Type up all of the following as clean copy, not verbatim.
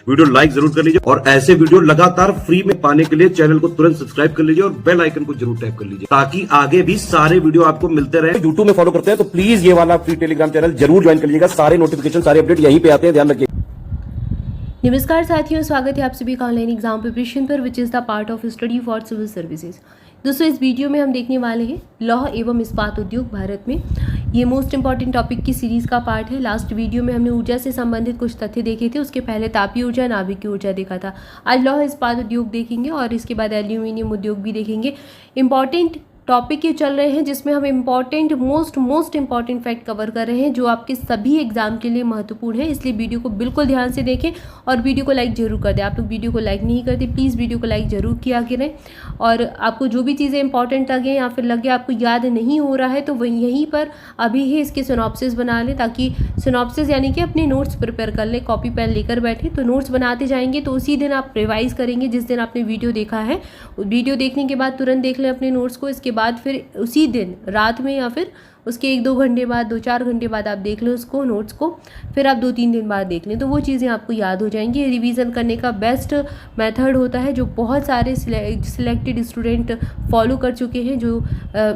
Video like जरूर कर लीजिए और ऐसे वीडियो लगातार फ्री में पाने के लिए चैनल को तुरंत सब्सक्राइब कर लीजिए और बेल आइकन को जरूर टैप कर लीजिए ताकि आगे भी सारे वीडियो आपको मिलते रहे। यूट्यूब में फॉलो करते हैं तो प्लीज ये वाला फ्री टेलीग्राम चैनल जरूर ज्वाइन कर लीजिएगा। सारे नोटिफिकेशन सारे अपडेट यहीं पे आते हैं, ध्यान रखिए। नमस्कार साथियों, स्वागत है आप सभी का ऑनलाइन एग्जाम प्रिपरेशन पर which is the part of study for civil services. दोस्तों, इस वीडियो में हम देखने वाले हैं लौह एवं इस्पात उद्योग भारत में। ये मोस्ट इंपॉर्टेंट टॉपिक की सीरीज़ का पार्ट है। लास्ट वीडियो में हमने ऊर्जा से संबंधित कुछ तथ्य देखे थे, उसके पहले तापीय ऊर्जा, नाभिकीय ऊर्जा देखा था। आज लौह इस्पात उद्योग देखेंगे और इसके बाद एल्यूमिनियम उद्योग भी देखेंगे। इंपॉर्टेंट टॉपिक ये चल रहे हैं जिसमें हम important most important fact cover कर रहे हैं जो आपके सभी एग्जाम के लिए महत्वपूर्ण है। इसलिए वीडियो को बिल्कुल ध्यान से देखें और वीडियो को लाइक जरूर कर दें। आप लोग वीडियो को लाइक नहीं करते, प्लीज़ वीडियो को लाइक जरूर किया करें। और आपको जो भी चीज़ें इंपॉर्टेंट लगे या फिर लगे आपको याद नहीं हो रहा है तो वहीं यहीं पर अभी ही इसके सिनॉप्सिस बना लें, ताकि सिनॉप्सिस यानी कि अपने नोट्स प्रिपेयर कर लें। कॉपी पेन लेकर बैठे तो नोट्स बनाते जाएंगे तो उसी दिन आप रिवाइज करेंगे जिस दिन आपने वीडियो देखा है। वीडियो देखने के बाद तुरंत देख लें अपने नोट्स को। इसके बाद फिर उसी दिन रात में या फिर उसके 1-2 घंटे बाद, 2-4 घंटे बाद आप देख लें उसको, नोट्स को। फिर आप 2-3 दिन बाद देख लें तो वो चीज़ें आपको याद हो जाएंगी। रिवीजन करने का बेस्ट मेथड होता है जो बहुत सारे सिलेक्टेड स्टूडेंट फॉलो कर चुके हैं, जो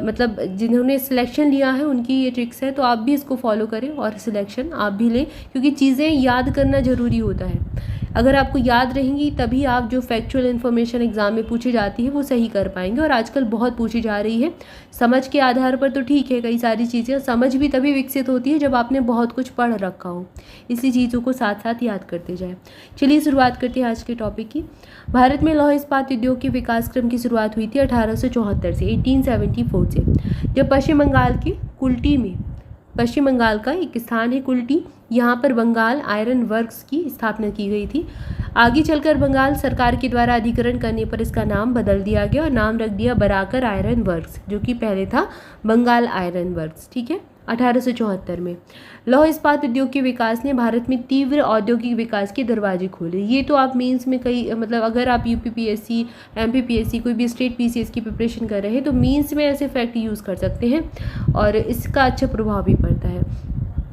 मतलब जिन्होंने सिलेक्शन लिया है उनकी ये ट्रिक्स है। तो आप भी इसको फॉलो करें और सिलेक्शन आप भी लें, क्योंकि चीज़ें याद करना ज़रूरी होता है। अगर आपको याद रहेंगी तभी आप जो फैक्चुअल इन्फॉर्मेशन एग्जाम में पूछी जाती है वो सही कर पाएंगे। और आजकल बहुत पूछी जा रही है समझ के आधार पर, तो ठीक है, कई सारी चीज़ें समझ भी तभी विकसित होती है जब आपने बहुत कुछ पढ़ रखा हो। इसी चीज़ों को साथ साथ याद करते जाएं। चलिए शुरुआत करते हैं आज के टॉपिक की। भारत में लौह इस्पात उद्योग के विकास क्रम की शुरुआत हुई थी 1874 से, 1874 से, जब पश्चिम बंगाल के कुल्टी में, पश्चिम बंगाल का एक स्थान है कुल्टी, यहाँ पर बंगाल आयरन वर्क्स की स्थापना की गई थी। आगे चलकर बंगाल सरकार के द्वारा अधिग्रहण करने पर इसका नाम बदल दिया गया और नाम रख दिया बराकर आयरन वर्क्स, जो कि पहले था बंगाल आयरन वर्क्स। ठीक है, 1874 में लौह इस्पात उद्योग के विकास ने भारत में तीव्र औद्योगिक विकास के दरवाजे खोले। ये तो आप मेंस में कई, मतलब अगर आप यूपीपीएससी, एमपीपीएससी, कोई भी स्टेट पीसीएस की प्रिपरेशन कर रहे हैं तो मेंस में ऐसे फैक्ट यूज़ कर सकते हैं और इसका अच्छा प्रभाव भी पड़ता है।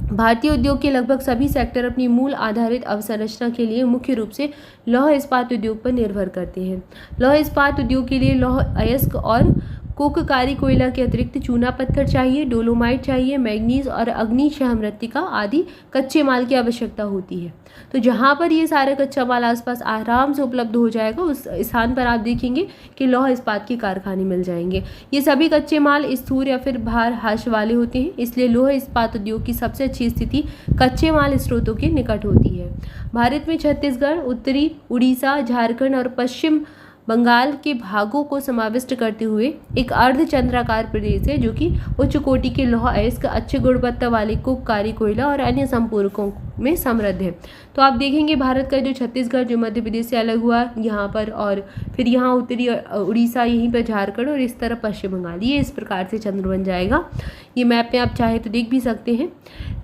भारतीय उद्योग के लगभग सभी सेक्टर अपनी मूल आधारित अवसंरचना के लिए मुख्य रूप से लौह इस्पात उद्योग पर निर्भर करते हैं। लौह इस्पात उद्योग के लिए लौह अयस्क और कोककारी कोयला के अतिरिक्त चूना पत्थर चाहिए, डोलोमाइट चाहिए, मैग्नीज और अग्निशह मृत्तिका आदि कच्चे माल की आवश्यकता होती है। तो जहाँ पर ये सारा कच्चा माल आसपास आराम से उपलब्ध हो जाएगा उस स्थान पर आप देखेंगे कि लौह इस्पात के कारखाने मिल जाएंगे। ये सभी कच्चे माल स्थूल या फिर भार हाश वाले होते हैं, इसलिए लौह इस्पात उद्योग की सबसे अच्छी स्थिति कच्चे माल स्रोतों के निकट होती है। भारत में छत्तीसगढ़, उत्तरी उड़ीसा, झारखंड और पश्चिम बंगाल के भागों को समाविष्ट करते हुए एक अर्धचंद्राकार प्रदेश है जो कि उच्च कोटि के लौह अयस्क, अच्छे गुणवत्ता वाले कोककारी कोयला और अन्य संपूरकों में समृद्ध है। तो आप देखेंगे भारत का जो छत्तीसगढ़ जो मध्य प्रदेश से अलग हुआ यहाँ पर, और फिर यहाँ उत्तरी उड़ीसा, यहीं पर झारखंड और इस तरफ पश्चिम बंगाल, ये इस प्रकार से चंद्र बन जाएगा। ये मैप में आप चाहे तो देख भी सकते हैं।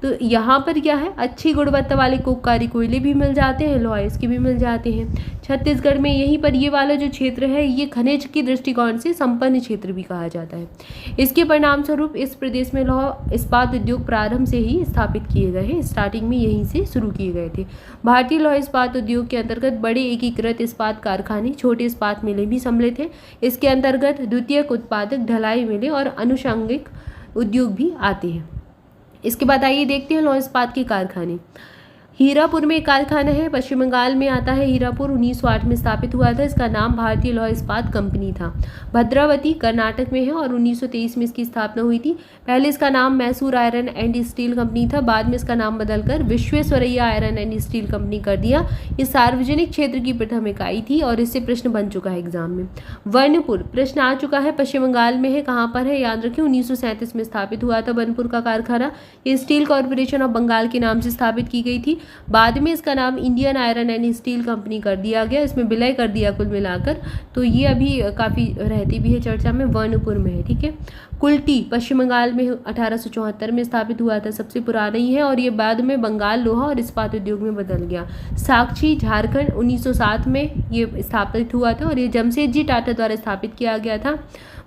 तो यहाँ पर क्या है, अच्छी गुणवत्ता वाले कोककारी कोयले भी मिल जाते हैं, लौह अयस्क भी मिल जाते हैं। छत्तीसगढ़ में यहीं पर ये वाला जो क्षेत्र है ये खनिज की दृष्टिकोण से संपन्न क्षेत्र भी कहा जाता है। इसके परिणाम स्वरूप इस प्रदेश में लौह इस्पात उद्योग प्रारंभ से ही स्थापित किए गए हैं, स्टार्टिंग में यहीं से शुरू किए गए थे। भारतीय लौह इस्पात उद्योग के अंतर्गत बड़े एकीकृत इस्पात कारखाने, छोटे इस्पात मिलें भी सम्मिलित हैं। इसके अंतर्गत द्वितीयक उत्पादक, ढलाई मिलें और अनुषंगिक उद्योग भी आते हैं। इसके बाद आइए देखते हैं लौह इस्पात के कारखाने। हीरापुर में एक कारखाना है, पश्चिम बंगाल में आता है हीरापुर, 1908 में स्थापित हुआ था। इसका नाम भारतीय लौह इस्पात कंपनी था। भद्रावती कर्नाटक में है और 1923 में इसकी स्थापना हुई थी। पहले इसका नाम Mysore iron and steel company था, बाद में इसका नाम बदलकर Visvesvaraya iron and steel company कर दिया। ये सार्वजनिक क्षेत्र की प्रथम इकाई थी और इससे प्रश्न बन चुका है एग्जाम में। वर्णपुर प्रश्न आ चुका है, पश्चिम बंगाल में है, कहाँ पर है याद रखें, 1937 में स्थापित हुआ था बनपुर का कारखाना। ये स्टील कॉर्पोरेशन ऑफ बंगाल के नाम से स्थापित की गई थी। बाद में इसका नाम Indian iron and steel company कर दिया गया, इसमें विलय कर दिया कुल मिलाकर। तो ये अभी काफ़ी रहती भी है चर्चा में, वर्णपुर में है। ठीक है, कुल्टी पश्चिम बंगाल में 1874 में स्थापित हुआ था, सबसे पुराना ही है और ये बाद में बंगाल लोहा और इस्पात उद्योग में बदल गया। साक्षी झारखंड 1907 में ये स्थापित हुआ था और ये जमशेदजी टाटा द्वारा स्थापित किया गया था।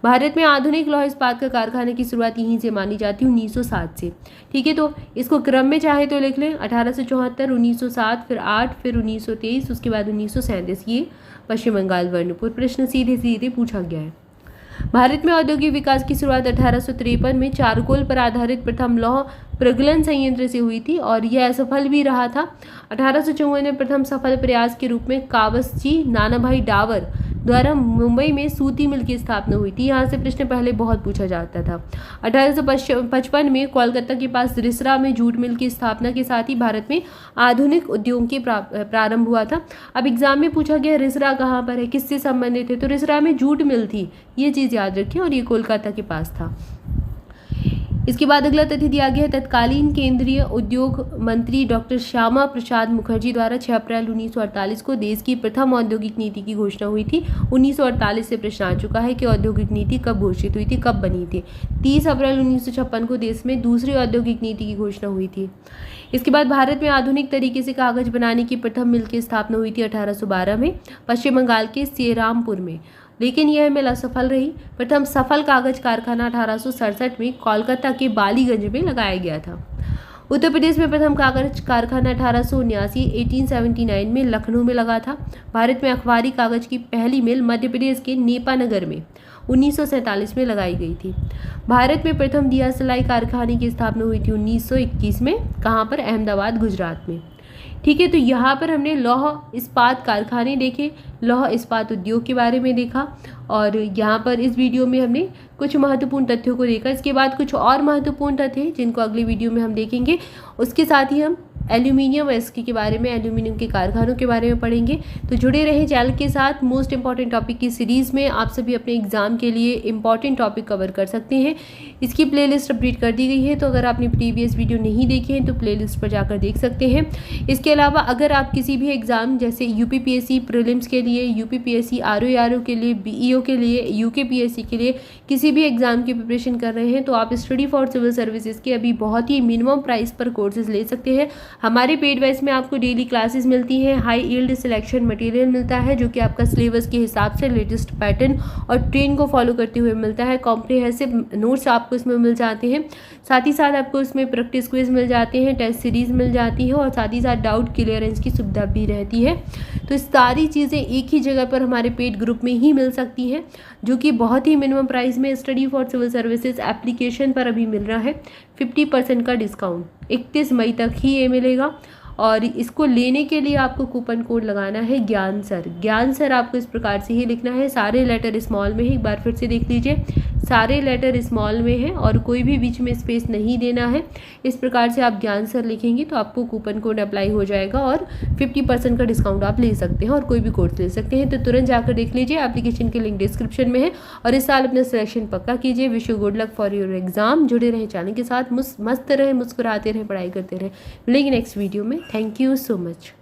भारत में आधुनिक लौह इस्पात का कारखाने की शुरुआत यहीं से मानी जाती है 1907 से। ठीक है, तो इसको क्रम में चाहे तो लिख लें 1874, 1907, फिर 8, फिर 1923, उसके बाद 1937। ये पश्चिम बंगाल वर्णपुर। प्रश्न सीधे सीधे पूछा गया है। भारत में औद्योगिक विकास की शुरुआत 1853 में चारकोल पर आधारित प्रथम लौह प्रगलन संयंत्र से हुई थी और यह असफल भी रहा था। 1854 में प्रथम सफल प्रयास के रूप में कावसजी नानाभाई डावर द्वारा मुंबई में सूती मिल की स्थापना हुई थी। यहाँ से प्रश्न पहले बहुत पूछा जाता था। 1855 में कोलकाता के पास रिसरा में जूट मिल की स्थापना के साथ ही भारत में आधुनिक उद्योग के प्रारंभ हुआ था। अब एग्जाम में पूछा गया रिसरा कहाँ पर है, किससे संबंधित है, तो रिसरा में जूट मिल थी, ये चीज़ याद रखें, और ये कोलकाता के पास था। इसके बाद अगला तथ्य दिया गया है, तत्कालीन केंद्रीय उद्योग मंत्री डॉक्टर श्यामा प्रसाद मुखर्जी द्वारा 6 अप्रैल 1948 को देश की प्रथम औद्योगिक नीति की घोषणा हुई थी। 1948 से प्रश्न आ चुका है कि औद्योगिक नीति कब घोषित हुई थी, कब बनी थी। 30 अप्रैल 1956 को देश में दूसरी औद्योगिक नीति की घोषणा हुई थी। इसके बाद भारत में आधुनिक तरीके से कागज बनाने की प्रथम मिल की स्थापना हुई थी 1812 में पश्चिम बंगाल के सेरामपुर में, लेकिन यह मिल असफल रही। प्रथम सफल कागज कारखाना 1867 में कोलकाता के बालीगंज में लगाया गया था। उत्तर प्रदेश में प्रथम कागज कारखाना 1879 में लखनऊ में लगा था। भारत में अखबारी कागज की पहली मिल मध्य प्रदेश के नेपानगर में 1947 में लगाई गई थी। भारत में प्रथम दिया सिलाई कारखाने की स्थापना हुई थी 1921 में, कहाँ पर, अहमदाबाद गुजरात में। ठीक है, तो यहाँ पर हमने लौह इस्पात कारखाने देखे, लौह इस्पात उद्योग के बारे में देखा, और यहाँ पर इस वीडियो में हमने कुछ महत्वपूर्ण तथ्यों को देखा। इसके बाद कुछ और महत्वपूर्ण तथ्य हैं जिनको अगली वीडियो में हम देखेंगे। उसके साथ ही हम एल्यूमिनियम एस्की के बारे में, एल्यूमिनियम के कारखानों के बारे में पढ़ेंगे। तो जुड़े रहें चैनल के साथ। मोस्ट इंपॉर्टेंट टॉपिक की सीरीज़ में आप सभी अपने एग्जाम के लिए इंपॉर्टेंट टॉपिक कवर कर सकते हैं। इसकी प्लेलिस्ट अपडेट कर दी गई है, तो अगर आपने प्रीवियस वीडियो नहीं देखे हैं तो प्लेलिस्ट पर जाकर देख सकते हैं। इसके अलावा अगर आप किसी भी एग्ज़ाम जैसे यूपीपीएससी प्रीलिम्स के लिए, यूपीपीएससी आरओ के लिए, बीईओ के लिए, यूकेपीएससी के लिए किसी भी एग्ज़ाम की प्रिपरेशन कर रहे हैं, तो आप स्टडी फॉर सिविल सर्विसेज के अभी बहुत ही मिनिमम प्राइस पर कोर्सेज ले सकते हैं। हमारे पेड बैच में आपको डेली क्लासेस मिलती हैं, हाई यील्ड सिलेक्शन मटेरियल मिलता है जो कि आपका सिलेबस के हिसाब से लेटेस्ट पैटर्न और ट्रेंड को फॉलो करते हुए मिलता है। कॉम्प्रिहेंसिव नोट्स आपको इसमें मिल जाते हैं, साथ ही साथ आपको इसमें प्रैक्टिस क्विज मिल जाते हैं, टेस्ट सीरीज मिल जाती है, और साथ ही साथ डाउट क्लियरेंस की सुविधा भी रहती है। तो सारी चीज़ें एक ही जगह पर हमारे पेड ग्रुप में ही मिल सकती हैं, जो कि बहुत ही मिनिमम प्राइस में study for civil services application पर अभी मिल रहा है 50% का डिस्काउंट। 31 मई तक ही ये मिलेगा, और इसको लेने के लिए आपको कूपन कोड लगाना है ज्ञान सर। ज्ञान सर आपको इस प्रकार से ही लिखना है, सारे लेटर स्मॉल में है। एक बार फिर से देख लीजिए, सारे लेटर स्मॉल में है और कोई भी बीच में स्पेस नहीं देना है। इस प्रकार से आप ज्ञान सर लिखेंगे तो आपको कूपन कोड अप्लाई हो जाएगा और 50% का डिस्काउंट आप ले सकते हैं और कोई भी कोर्स ले सकते हैं। तो तुरंत जाकर देख लीजिए, एप्लीकेशन के लिंक डिस्क्रिप्शन में है, और इस साल अपना सिलेक्शन पक्का कीजिए। Wish you good luck for your exam. जुड़े रहें चैनल के साथ, मस्त रहें, मुस्कुराते रहें, पढ़ाई करते रहें। मिलेंगे नेक्स्ट वीडियो में। Thank you so much.